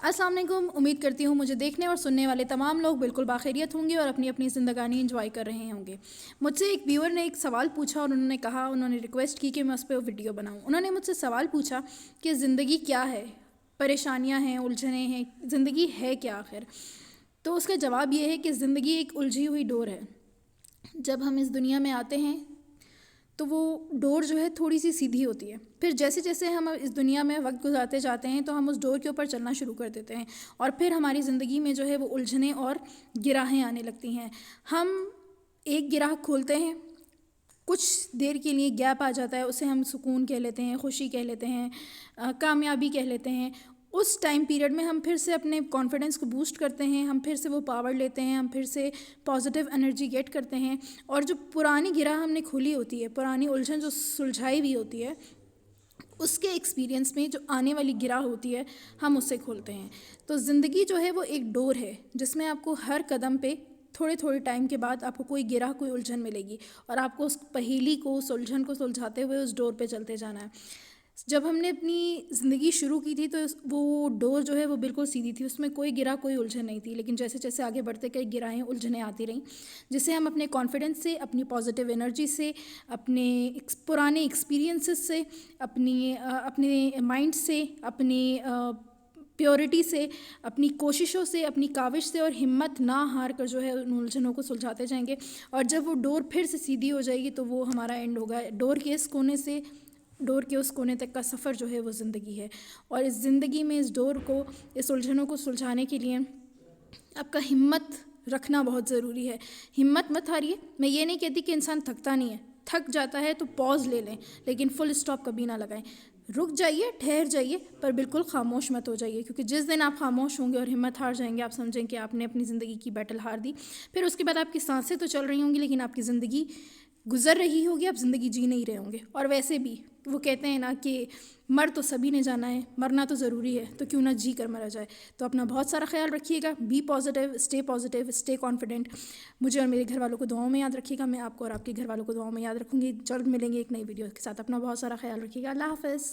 अस्सलाम वालेकुम। उम्मीद करती हूँ मुझे देखने और सुनने वाले तमाम लोग बिल्कुल बाखैरियत होंगे और अपनी अपनी ज़िंदगानी एंजॉय कर रहे होंगे। मुझसे एक व्यूअर ने एक सवाल पूछा और उन्होंने रिक्वेस्ट की कि मैं उस पर वीडियो बनाऊँ। उन्होंने मुझसे सवाल पूछा कि ज़िंदगी क्या है, परेशानियाँ हैं, उलझने हैं, ज़िंदगी है क्या आखिर। तो उसका जवाब ये है कि ज़िंदगी एक उलझी हुई डोर है। जब हम इस दुनिया में आते हैं तो वो डोर जो है थोड़ी सी सीधी होती है, फिर जैसे जैसे हम इस दुनिया में वक्त गुजारते जाते हैं तो हम उस डोर के ऊपर चलना शुरू कर देते हैं और फिर हमारी ज़िंदगी में जो है वो उलझने और गिराहें आने लगती हैं। हम एक गिराह खोलते हैं, कुछ देर के लिए गैप आ जाता है, उसे हम सुकून कह लेते हैं, खुशी कह लेते हैं, कामयाबी कह लेते हैं। उस टाइम पीरियड में हम फिर से अपने कॉन्फिडेंस को बूस्ट करते हैं, हम फिर से वो पावर लेते हैं, हम फिर से पॉजिटिव एनर्जी गेट करते हैं और जो पुरानी गिराह हमने खोली होती है, पुरानी उलझन जो सुलझाई हुई होती है, उसके एक्सपीरियंस में जो आने वाली गिराह होती है हम उससे खोलते हैं। तो ज़िंदगी जो है वो एक डोर है जिसमें आपको हर कदम पे थोड़े थोड़े टाइम के बाद आपको कोई गिराह, कोई उलझन मिलेगी और आपको उस पहेली को, उस उलझन को सुलझाते हुए उस डोर पे चलते जाना है। जब हमने अपनी ज़िंदगी शुरू की थी तो वो डोर जो है वो बिल्कुल सीधी थी, उसमें कोई गिराह, कोई उलझन नहीं थी। लेकिन जैसे जैसे आगे बढ़ते कई गिराहें, उलझनें आती रहीं, जिसे हम अपने कॉन्फिडेंस से, अपनी पॉजिटिव एनर्जी से, अपने पुराने एक्सपीरियंसेस से, अपने माइंड से, अपनी प्योरिटी से, अपनी कोशिशों से, अपनी काविश से और हिम्मत ना हार कर जो है उन उलझनों को सुलझाते जाएंगे। और जब वो डोर फिर से सीधी हो जाएगी तो वो हमारा एंड होगा। डोर के उस कोने तक का सफ़र जो है वो ज़िंदगी है। और इस ज़िंदगी में इस डोर को, इस उलझनों को सुलझाने के लिए आपका हिम्मत रखना बहुत ज़रूरी है। हिम्मत मत हारिए। मैं ये नहीं कहती कि इंसान थकता नहीं है, थक जाता है तो पॉज ले लें, लेकिन फुल स्टॉप कभी ना लगाएं। रुक जाइए, ठहर जाइए, पर बिल्कुल खामोश मत हो जाइए, क्योंकि जिस दिन आप खामोश होंगे और हिम्मत हार जाएंगे, आप समझें कि आपने अपनी ज़िंदगी की बैटल हार दी। फिर उसके बाद आपकी सांसें तो चल रही होंगी लेकिन आपकी ज़िंदगी गुजर रही होगी, आप ज़िंदगी जी नहीं रहे होंगे। और वैसे भी वो कहते हैं ना कि मर तो सभी ने जाना है, मरना तो ज़रूरी है, तो क्यों ना जी कर मरा जाए। तो अपना बहुत सारा ख्याल रखिएगा। Be positive, stay confident. मुझे और मेरे घर वालों को दुआओं में याद रखिएगा। मैं आपको और आपके घर वालों को दुआओं में याद रखूँगी। जल्द मिलेंगे एक नई वीडियो के साथ। अपना बहुत सारा ख्याल रखिएगा। अल्लाह हाफ़िज़।